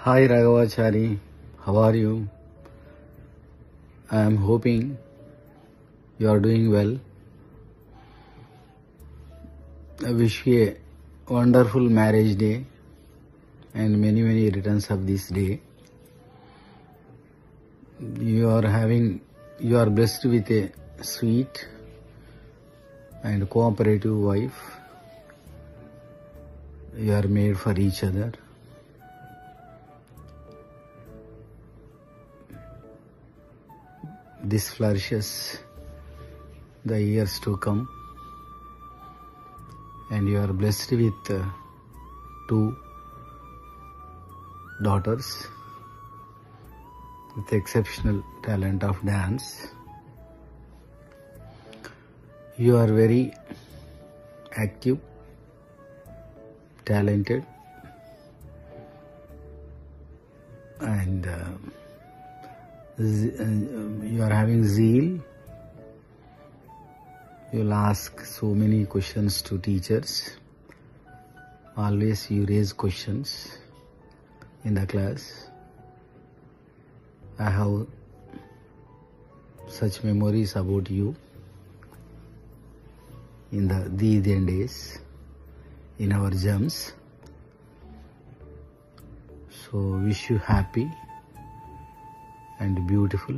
Hi Raghavachari, how are you? I am hoping you are doing well. I wish you a wonderful marriage day and many returns of this day. You are blessed with a sweet and cooperative wife. You are made for each other. This flourishes the years to come, and you are blessed with two daughters with exceptional talent of dance. You are very active, talented, and you are having zeal. You will ask so many questions to teachers. Always you raise questions in the class. I have such memories about you in the then days in our gems. So wish you happy and beautiful,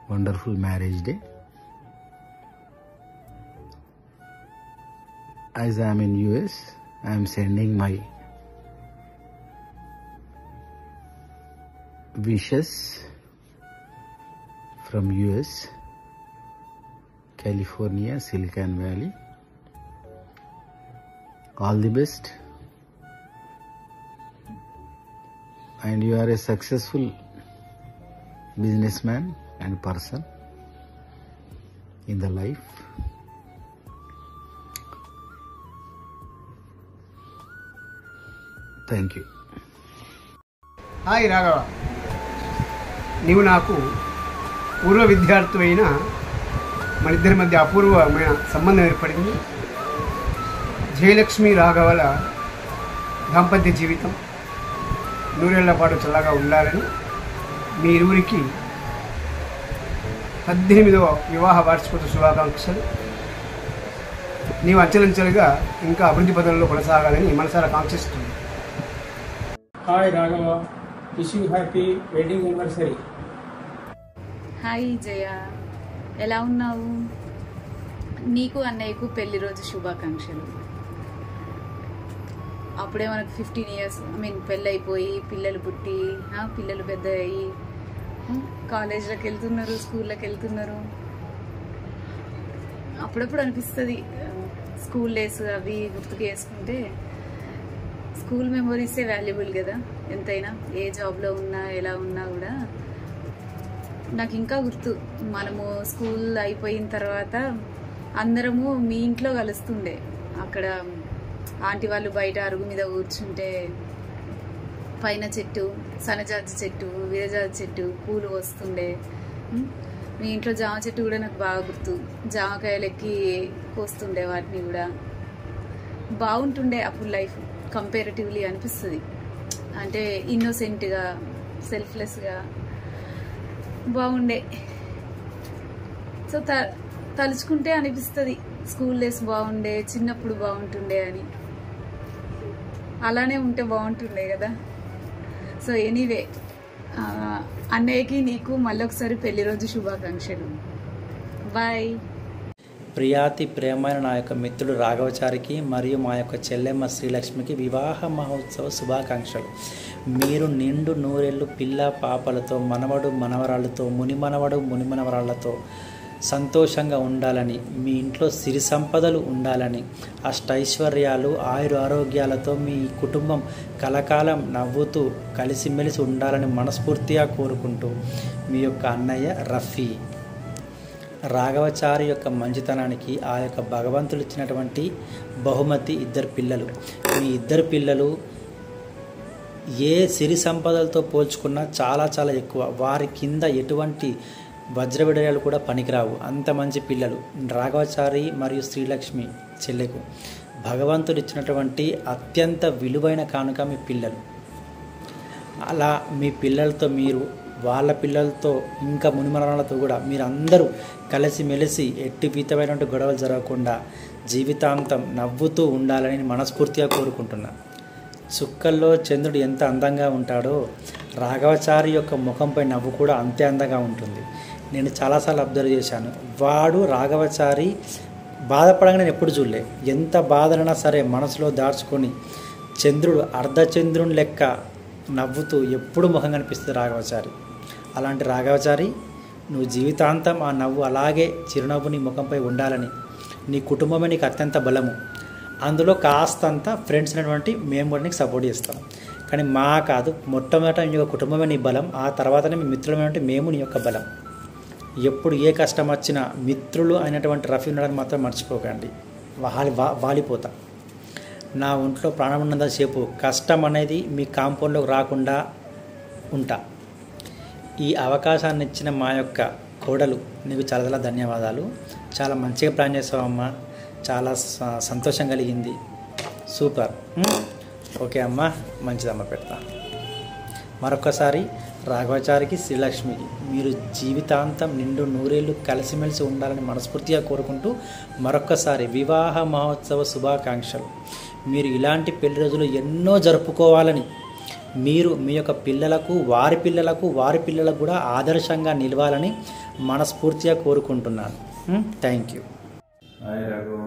wonderful marriage day. As I am in US, I am sending my wishes from US, California, Silicon Valley. All the best. And you are a successful businessman and person in the life. Thank you. Hi Raghava, నీవు నాకు పూర్వ విద్యార్థి అయిన మన ఇద్దరి మధ్య అపూర్వమైన సంబంధం ఏర్పడింది. జయలక్ష్మి రాఘవల దాంపత్య జీవితం నూరేళ్ల పాటు చల్లగా ఉండాలని మీ ఇరువురికి 18వ వివాహ వార్షికోత్సవ శుభాకాంక్షలు. నీవు అంచెలంచెలుగా ఇంకా అభివృద్ధి పదంలో కొనసాగాలని మనసారా కాంక్షిస్తుంది. Hi Raghava, wish you happy wedding anniversary. Hi Jaya, ఎలా ఉన్నావు? నీకు అన్నయ్యకు పెళ్లి రోజు శుభాకాంక్షలు. అప్పుడే మనకు 15 years పెళ్ళి అయిపోయి పిల్లలు పుట్టి పిల్లలు పెద్ద అయ్యి కాలేజ్లోకి వెళ్తున్నారు, స్కూల్లోకి వెళ్తున్నారు. అప్పుడప్పుడు అనిపిస్తుంది స్కూల్ డేస్ అవి గుర్తుకు వేసుకుంటే స్కూల్ మెమొరీసే వాల్యుబుల్ కదా. ఎంతైనా ఏ జాబ్లో ఉన్నా ఎలా ఉన్నా కూడా నాకు ఇంకా గుర్తు, మనము స్కూల్ అయిపోయిన తర్వాత అందరము మీ ఇంట్లో కలుస్తుండే. అక్కడ ఆంటీ వాళ్ళు బయట అరుగు మీద కూర్చుంటే పైన చెట్టు, సన్నజాజి చెట్టు, విరజాజి చెట్టు, పూలు వస్తుండే. మీ ఇంట్లో జామ చెట్టు కూడా నాకు బాగా గుర్తు. జామకాయలు ఎక్కి కోస్తుండే, వాటిని కూడా బాగుంటుండే. అప్పుడు లైఫ్ కంపారిటివ్లీ అనిపిస్తుంది, అంటే ఇన్నోసెంట్గా, సెల్ఫ్లెస్గా బాగుండే. సో తలుచుకుంటే అనిపిస్తుంది స్కూల్ డేస్ బాగుండే, చిన్నప్పుడు బాగుంటుండే అని. అలానే ఉంటే బాగుంటుండే కదా. సో ఎనీవే, అన్నయ్యకి నీకు మళ్ళీ ఒకసారి పెళ్లి రోజు శుభాకాంక్షలు. బాయ్. ప్రియాతి ప్రేమైన నా యొక్క మిత్రుడు రాఘవచారికి మరియు మా యొక్క చెల్లెమ్మ శ్రీలక్ష్మికి వివాహ మహోత్సవ శుభాకాంక్షలు. మీరు నిండు నూరేళ్ళు పిల్ల పాపలతో, మనవడు మనవరాళ్ళతో, మునిమనవడు మునిమనవరాళ్లతో సంతోషంగా ఉండాలని, మీ ఇంట్లో సిరి సంపదలు ఉండాలని, అష్టైశ్వర్యాలు ఆయుర ఆరోగ్యాలతో మీ కుటుంబం కలకాలం నవ్వుతూ కలిసిమెలిసి ఉండాలని మనస్ఫూర్తిగా కోరుకుంటూ మీ యొక్క అన్నయ్య రఫీ. రాఘవచారి యొక్క మంచితనానికి ఆ యొక్క భగవంతుడు ఇచ్చినటువంటి బహుమతి ఇద్దరు పిల్లలు. మీ ఇద్దరు పిల్లలు ఏ సిరి సంపదలతో పోల్చుకున్నా చాలా చాలా ఎక్కువ. వారి కింద ఎటువంటి వజ్రవిడయాలు కూడా పనికిరావు, అంత మంచి పిల్లలు. రాఘవచారి మరియు శ్రీలక్ష్మి చెల్లెకు భగవంతుడు ఇచ్చినటువంటి అత్యంత విలువైన కానుక మీ పిల్లలు. అలా మీ పిల్లలతో మీరు వాళ్ళ పిల్లలతో ఇంకా మునిమనలతో కూడా మీరందరూ కలిసిమెలిసి ఎట్టి విధమైనటువంటి గొడవలు జరగకుండా జీవితాంతం నవ్వుతూ ఉండాలని మనస్ఫూర్తిగా కోరుకుంటున్నాను. చుక్కల్లో చంద్రుడు ఎంత అందంగా ఉంటాడో రాఘవచారి యొక్క ముఖంపై నవ్వు కూడా అంతే అందంగా ఉంటుంది. నేను చాలాసార్లు అబ్జర్వ్ చేశాను. వాడు రాఘవచారి బాధపడంగా నేను ఎప్పుడు చూడలే. ఎంత బాధలైనా సరే మనసులో దాచుకొని చంద్రుడు అర్ధచంద్రుని లెక్క నవ్వుతూ ఎప్పుడు ముఖం కనిపిస్తుంది రాఘవచారి. అలాంటి రాఘవచారి నువ్వు జీవితాంతం ఆ నవ్వు అలాగే చిరునవ్వు నీ ముఖంపై ఉండాలని, నీ కుటుంబమే నీకు అత్యంత బలము. అందులో కాస్తంత ఫ్రెండ్స్ అనేటువంటి మేము కూడా నీకు సపోర్ట్ చేస్తాం. కానీ మా కాదు, మొట్టమొదట నీ యొక్క కుటుంబమే నీ బలం, ఆ తర్వాతనే మీ మిత్రులమైనటువంటి మేము నీ యొక్క బలం. ఎప్పుడు ఏ కష్టం వచ్చినా మిత్రులు అయినటువంటి రఫీ ఉండడానికి మాత్రం మర్చిపోకండి. వాలిపోతా. నా ఒంట్లో ప్రాణం ఉన్నంతసేపు కష్టం అనేది మీ కాంపౌండ్లోకి రాకుండా ఉంటా. ఈ అవకాశాన్ని ఇచ్చిన మా యొక్క కోడలు నీకు చాలా చాలా ధన్యవాదాలు. చాలా మంచిగా ప్లాన్ చేసావమ్మా, చాలా సంతోషం కలిగింది. సూపర్. ఓకే అమ్మా, మంచిదమ్మా, పెడతా. మరొకసారి రాఘవచారికి, శ్రీలక్ష్మికి మీరు జీవితాంతం నిండు నూరేళ్ళు కలిసిమెలిసి ఉండాలని మనస్ఫూర్తిగా కోరుకుంటూ మరొక్కసారి వివాహ మహోత్సవ శుభాకాంక్షలు. మీరు ఇలాంటి పెళ్లి రోజులు ఎన్నో జరుపుకోవాలని, మీరు మీ యొక్క పిల్లలకు, వారి పిల్లలకు కూడా ఆదర్శంగా నిలవాలని మనస్ఫూర్తిగా కోరుకుంటున్నాను. Thank you. Hi Raghu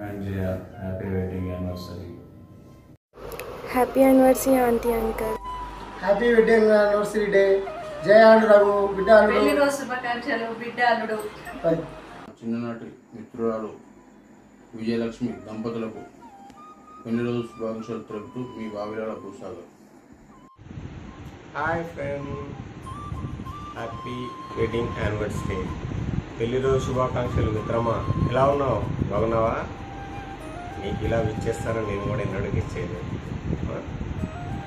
and Jaya, happy wedding anniversary. Happy anniversary aunty uncle. Happy wedding anniversary day. Jaya and Raghu బిడ్డ పెళ్లి రోజు శుభాకాంక్షలు బిడ్డ అల్లుడు. చిన్ననాటి మిత్రురాలు విజయలక్ష్మి దంపతులకు పెళ్లి రోజు శుభాకాంక్షలు తెలుపుతూ మీ Vavilala Bhusagar. Hi friend, happy wedding anniversary. పెళ్లి రోజు శుభాకాంక్షలు మిత్రమా. ఎలా ఉన్నావు? బాగున్నావా? నీకు ఇలా విచ్చేస్తానని నేను కూడా ఎన్నడూ ఇచ్చేది.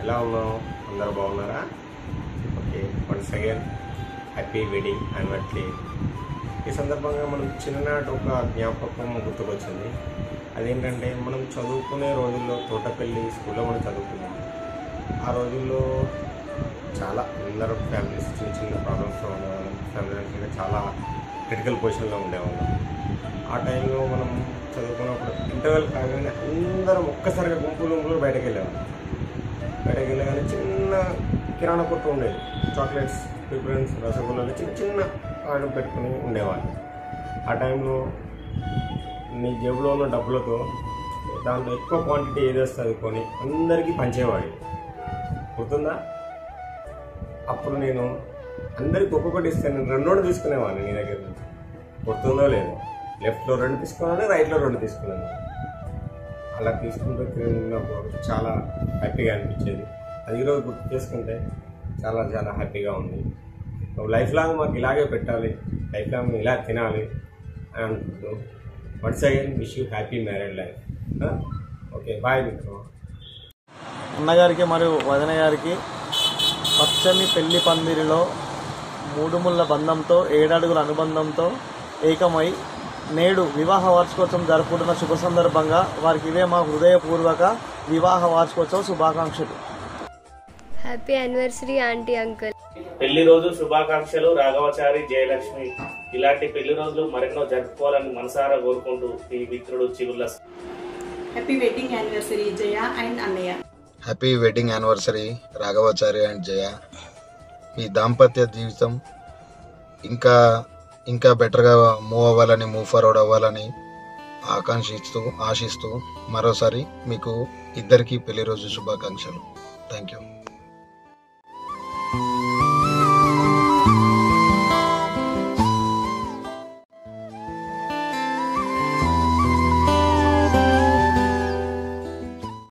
ఎలా ఉన్నావు? అందరూ బాగున్నారా? Okay, once again happy wedding anniversary. ఈ సందర్భంగా మనం చిన్ననాటి ఒక జ్ఞాపకం గుర్తుకొచ్చింది. అదేంటంటే మనం చదువుకునే రోజుల్లో తోటపల్లి స్కూల్లో మనం చదువుకున్నాం. ఆ రోజుల్లో చాలా అందరూ ఫ్యామిలీస్ చిన్న చిన్న ప్రాబ్లమ్స్లో ఉండేవాళ్ళం. ఫ్యామిలీ చాలా క్రిటికల్ పొజిషన్లో ఉండేవాళ్ళం. ఆ టైంలో మనం చదువుకున్నప్పుడు ఇంటర్వెల్ కాగానే అందరం ఒక్కసారిగా గుంపులు బయటకు వెళ్ళేవాళ్ళం. బయటకు వెళ్ళగానే చిన్న కిరాణా కొట్టు ఉండేది. చాక్లెట్స్, ప్రిఫరెన్స్, రసగుల్లాలు చిన్న చిన్న ఆర్డర్ పెట్టుకుని ఉండేవాళ్ళు. ఆ టైంలో నీ జేబులో ఉన్న డబ్బులతో దాంట్లో ఎక్కువ క్వాంటిటీ ఏది వస్తుంది కొని అందరికీ పంచేవాడి. గుర్తుందా? అప్పుడు నేను అందరికి ఒక్కొక్కటి ఇస్తే నేను 2 తీసుకునేవాడిని నీ దగ్గర నుంచి. గుర్తుందో లేదో? లెఫ్ట్లో 2 తీసుకున్నాను, రైట్లో 2 తీసుకున్నాను. అలా తీసుకుంటూ తిరిగినప్పుడు చాలా హ్యాపీగా అనిపించేది. అది ఈరోజు గుర్తు చేసుకుంటే చాలా చాలా హ్యాపీగా ఉంది. నువ్వు లైఫ్ లాంగ్ మాకు ఇలాగే పెట్టాలి, లైఫ్ లాంగ్ ఇలా తినాలి అని అనుకుంటూ once again wish you happy married life. Okay, bye మిత్రం. అన్నగారికి మరియు వదిన గారికి పచ్చని పెళ్లి పందిరిలో 3 ముళ్ళ బంధంతో 7 అడుగుల అనుబంధంతో ఏకమై నేడు వివాహ వార్షికోత్సవం జరుపుకుంటున్న శుభ సందర్భంగా వారికి ఇవే మా హృదయపూర్వక వివాహ వార్షికోత్సవ శుభాకాంక్షలు. Happy anniversary aunty uncle. పెళ్లి రోజు శుభాకాంక్షలు రాఘవచారి, జయలక్ష్మి. ఇలాంటి పెళ్లి రోజులు మరెన్నో జరుపుకోవాలని మనసారా కోరుకుంటూ ఈ మిత్రుడు చిగుళ్ళ. Happy wedding anniversary Jaya and అన్నయ్య. Happy wedding anniversary Raghavachari and Jaya. మీ దాంపత్య జీవితం ఇంకా బెటర్గా మూవ్ ఫార్వర్డ్ అవ్వాలని ఆశిస్తూ మరోసారి మీకు ఇద్దరికీ పెళ్లి రోజు శుభాకాంక్షలు. Thank you.